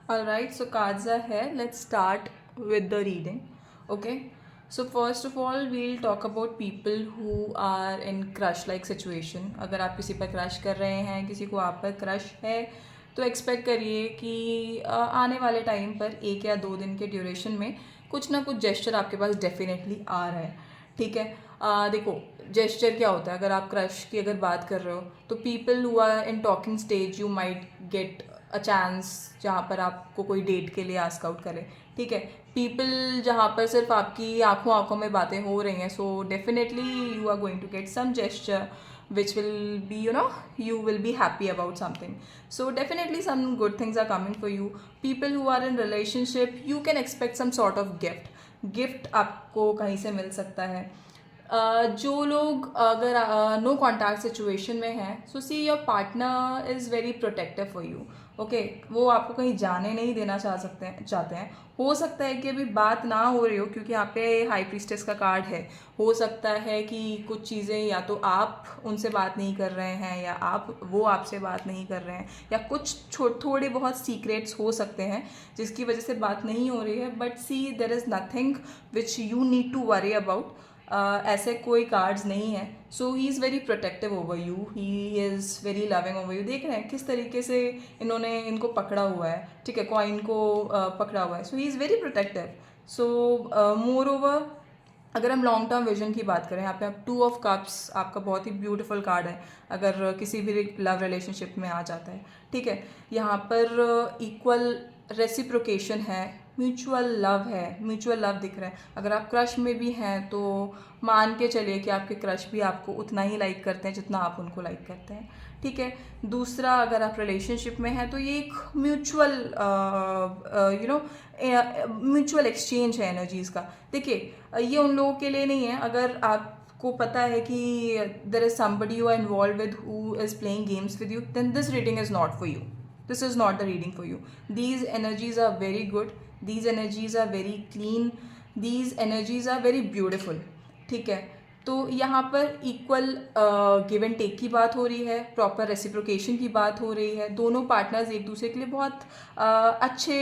Alright, so cards are here. Let's start with the reading. Okay, so first of all, we'll talk about people who are in crush like situation. अगर आप किसी पर crush कर रहे हैं, किसी को आप पर क्रश है, तो एक्सपेक्ट करिए कि आने वाले टाइम पर 1 या 2 दिन के ड्यूरेशन में कुछ ना कुछ जेस्चर आपके पास डेफिनेटली आ रहा है. ठीक है. देखो, जेस्चर क्या होता है. अगर आप क्रश की अगर बात कर रहे हो, तो people who are in talking stage you might get a chance जहाँ पर आपको कोई डेट के लिए आस्क आउट करे. ठीक है. पीपल जहाँ पर सिर्फ आपकी आंखों आंखों में बातें हो रही हैं, so definitely you are going to get some gesture which will be, you will be happy about something. So definitely some good things are coming for you. People who are in relationship, you can expect some sort of gift आपको कहीं से मिल सकता है. जो लोग अगर no contact situation में हैं, so see your partner is very protective for you. Okay, वो आपको कहीं जाने नहीं देना चाहते हैं. हो सकता है कि अभी बात ना हो रही हो, क्योंकि यहाँ पे हाई प्रीस्टेस का कार्ड है. हो सकता है कि कुछ चीज़ें या तो आप उनसे बात नहीं कर रहे हैं, या वो आपसे बात नहीं कर रहे हैं, या कुछ थोड़े बहुत सीक्रेट्स हो सकते हैं जिसकी वजह से बात नहीं हो रही है. But see, there is nothing which you need to worry about. ऐसे कोई कार्ड्स नहीं है. So he is very protective over you, he is very loving over you. देख रहे हैं किस तरीके से इनको पकड़ा हुआ है. ठीक है, कॉइन को पकड़ा हुआ है. So he is very protective. So moreover, अगर हम लॉन्ग टर्म विजन की बात करें, यहाँ पे आप 2 ऑफ कप्स आपका बहुत ही ब्यूटीफुल कार्ड है अगर किसी भी लव रिलेशनशिप में आ जाता है. ठीक है. यहाँ पर इक्वल रेसिप्रोकेशन है, म्यूचुअल लव है, म्यूचुअल लव दिख रहा है. अगर आप क्रश में भी हैं तो मान के चलिए कि आपके क्रश भी आपको उतना ही लाइक करते हैं जितना आप उनको लाइक करते हैं. ठीक है. दूसरा, अगर आप रिलेशनशिप में हैं तो ये एक म्यूचुअल म्यूचुअल एक्सचेंज है एनर्जीज़ का. देखिए, ये उन लोगों के लिए नहीं है. अगर आपको पता है कि there is somebody you are involve with who is playing games with you, then this reading is not for you. This is not the reading for you. These energies are very good. These energies are very clean. These energies are very beautiful. ठीक है. तो यहाँ पर equal give and take की बात हो रही है, प्रॉपर रेसिप्रोकेशन की बात हो रही है. दोनों पार्टनर्स एक दूसरे के लिए बहुत अच्छे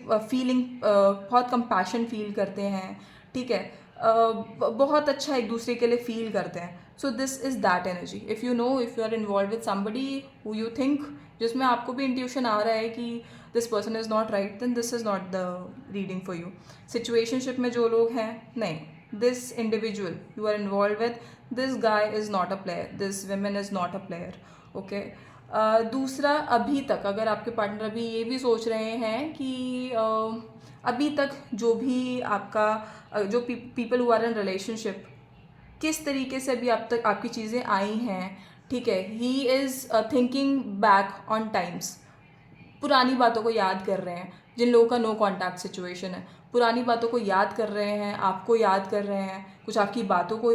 फीलिंग, बहुत कंपैशन फील करते हैं. ठीक है. बहुत अच्छा एक दूसरे के लिए फील करते हैं. So this is that energy. If you know, if you are involve with somebody who you think, जिसमें आपको भी इंट्यूशन आ रहा है कि this person is not right, then this is not the reading for you. Situationship में जो लोग हैं, नहीं, this individual you are involve with, this guy is not a player, this women is not a player. Okay. दूसरा, अभी तक अगर आपके पार्टनर अभी ये भी सोच रहे हैं कि अभी तक जो भी आपका जो people who are in relationship, किस तरीके से अभी आप तक आपकी चीज़ें आई हैं. ठीक है. He is thinking back on times. पुरानी बातों को याद कर रहे हैं. जिन लोगों का नो कॉन्टैक्ट सिचुएशन है, पुरानी बातों को याद कर रहे हैं, आपको याद कर रहे हैं, कुछ आपकी बातों को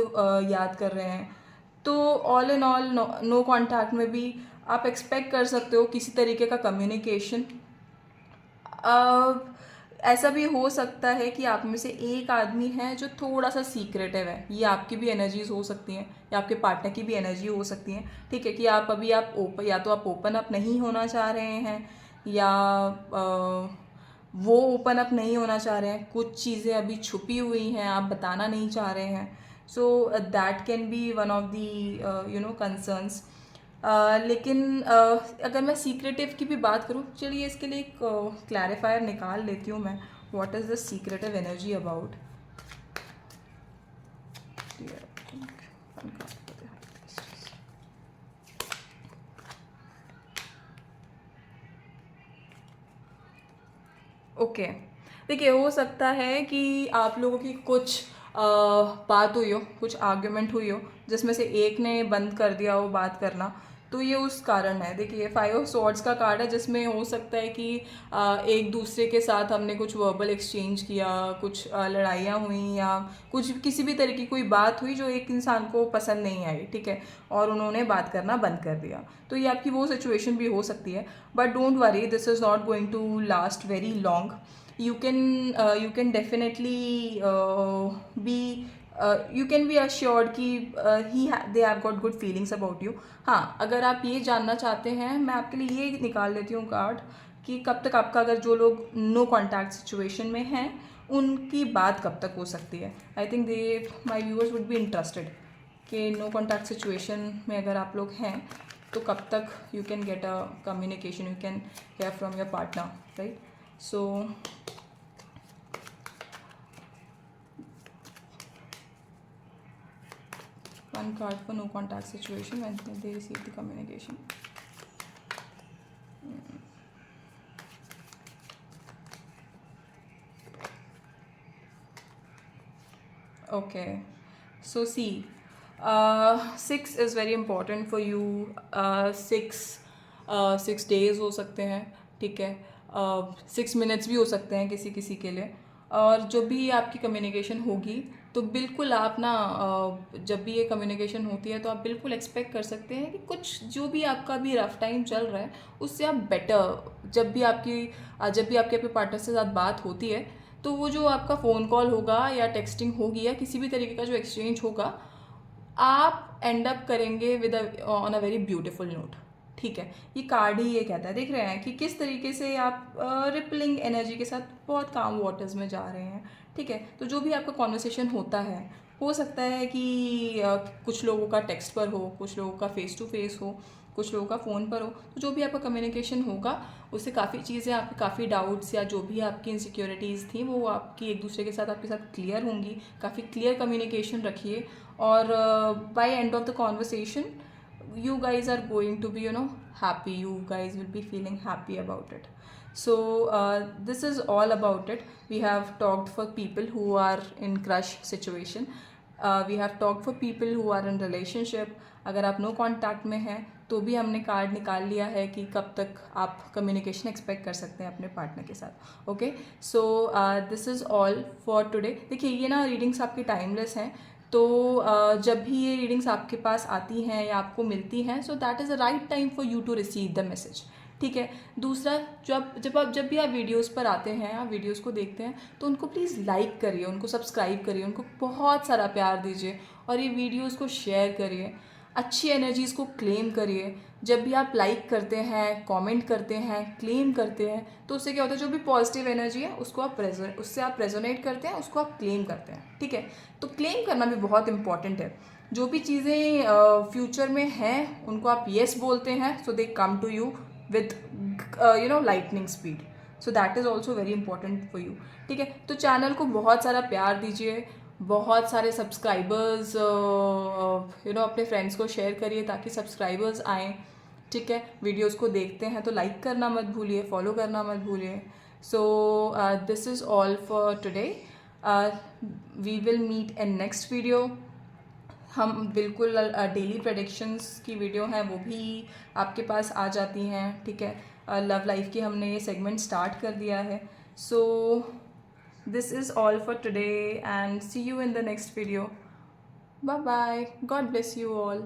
याद कर रहे हैं. तो all in all, no contact में भी आप एक्सपेक्ट कर सकते हो किसी तरीके का कम्युनिकेशन. ऐसा भी हो सकता है कि आप में से एक आदमी है जो थोड़ा सा सीक्रेटिव है. ये आपकी भी एनर्जीज हो सकती हैं, या आपके पार्टनर की भी एनर्जी हो सकती हैं. ठीक है. कि आप या तो आप ओपन अप नहीं होना चाह रहे हैं, या वो ओपन अप नहीं होना चाह रहे हैं. कुछ चीज़ें अभी छुपी हुई हैं, आप बताना नहीं चाह रहे हैं. So that can be one of the concerns. लेकिन अगर मैं सीक्रेटिव की भी बात करूँ, चलिए इसके लिए एक क्लैरिफायर निकाल लेती हूँ मैं. What is the secretive energy about. Okay. देखिए, हो सकता है कि आप लोगों की कुछ बात हुई हो, कुछ आर्ग्यूमेंट हुई हो, जिसमें से एक ने बंद कर दिया हो बात करना. तो ये उस कारण है. देखिए, 5 ऑफ स्वॉर्ड्स का कार्ड है, जिसमें हो सकता है कि एक दूसरे के साथ हमने कुछ वर्बल एक्सचेंज किया, कुछ लड़ाइयाँ हुई, या कुछ किसी भी तरह की कोई बात हुई जो एक इंसान को पसंद नहीं आई. ठीक है. और उन्होंने बात करना बंद कर दिया. तो ये आपकी वो सिचुएशन भी हो सकती है. But don't worry, this is not going to last very long. You can definitely be you can be assured कि they have got good feelings about you. हाँ, अगर आप ये जानना चाहते हैं, मैं आपके लिए ये निकाल लेती हूँ कार्ड कि कब तक आपका, अगर जो लोग नो कॉन्टैक्ट सिचुएशन में हैं उनकी बात कब तक हो सकती है. I think they my viewers would be interested कि नो कॉन्टैक्ट सिचुएशन में अगर आप लोग हैं तो कब तक you can get a communication, you can hear from your partner, right. So one card for no contact situation when they receive the communication. Okay, so see, 6 is very important for you. 6 days हो सकते हैं, ठीक है. 6 minutes भी हो सकते हैं किसी किसी के लिए. और जो भी आपकी कम्युनिकेशन होगी तो बिल्कुल आप ना, जब भी ये कम्युनिकेशन होती है तो आप बिल्कुल एक्सपेक्ट कर सकते हैं कि कुछ जो भी आपका भी रफ टाइम चल रहा है उससे आप बेटर, जब भी आपके पार्टनर से साथ बात होती है तो वो जो आपका फ़ोन कॉल होगा या टेक्सटिंग होगी या किसी भी तरीके का जो एक्सचेंज होगा, आप एंड अप करेंगे with on a very beautiful note, ठीक है. ये कार्ड ही ये कहता है, देख रहे हैं कि किस तरीके से आप रिपलिंग एनर्जी के साथ बहुत काम वाटर्स में जा रहे हैं, ठीक है. तो जो भी आपका कॉन्वर्सेशन होता है, हो सकता है कि कुछ लोगों का टेक्स्ट पर हो, कुछ लोगों का फेस टू फेस हो, कुछ लोगों का फ़ोन पर हो. तो जो भी आपका कम्युनिकेशन होगा उससे काफ़ी चीज़ें, आपके काफ़ी डाउट्स या जो भी आपकी इनसिक्योरिटीज़ थी वो आपकी एक दूसरे के साथ आपके साथ क्लियर होंगी. काफ़ी क्लियर कम्युनिकेशन रखिए और by end of the conversation you guys are going to be, happy. You guys will be feeling happy about it. So this is all about it. We have talked for people who are in crush situation. We have talked for people who are in relationship. अगर आप no contact में हैं तो भी हमने card निकाल लिया है कि कब तक आप कम्युनिकेशन एक्सपेक्ट कर सकते हैं अपने पार्टनर के साथ. Okay, so this is all for today. देखिए, ये ना रीडिंग्स आपकी टाइमलेस हैं, तो जब भी ये रीडिंग्स आपके पास आती हैं या आपको मिलती हैं, so that is the right time for you to receive the message, ठीक है. दूसरा, जब भी आप वीडियोस पर आते हैं, आप वीडियोस को देखते हैं तो उनको प्लीज़ लाइक करिए, उनको सब्सक्राइब करिए, उनको बहुत सारा प्यार दीजिए और ये वीडियोस को शेयर करिए. अच्छी एनर्जीज़ को क्लेम करिए. जब भी आप लाइक करते हैं, कमेंट करते हैं, क्लेम करते हैं, तो उससे क्या होता है, जो भी पॉजिटिव एनर्जी है उससे आप रेजोनेट करते हैं, उसको आप क्लेम करते हैं, ठीक है. तो क्लेम करना भी बहुत इंपॉर्टेंट है. जो भी चीज़ें फ्यूचर में हैं उनको आप येस बोलते हैं, so they come to you with lightning speed. So that is also very important for you, ठीक है. तो चैनल को बहुत सारा प्यार दीजिए, बहुत सारे सब्सक्राइबर्स अपने फ्रेंड्स को शेयर करिए ताकि सब्सक्राइबर्स आएँ, ठीक है. वीडियोस को देखते हैं तो लाइक करना मत भूलिए, फॉलो करना मत भूलिए. So this is all for today. We will meet in next video. हम बिल्कुल डेली प्रेडिक्शंस की वीडियो हैं वो भी आपके पास आ जाती हैं, ठीक है. लव लाइफ की हमने ये सेगमेंट स्टार्ट कर दिया है. सो this is all for today and see you in the next video. Bye bye. God bless you all.